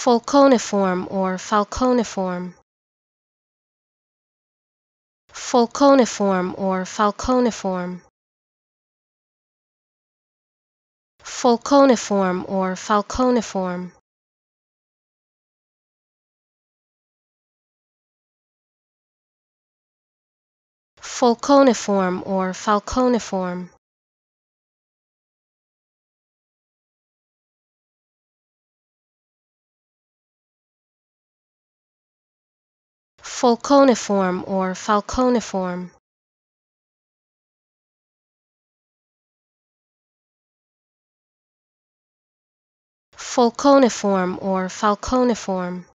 Falconiform or falconiform. Falconiform or falconiform. Falconiform or falconiform. Falconiform or falconiform. Falconiform or falconiform. Falconiform or falconiform.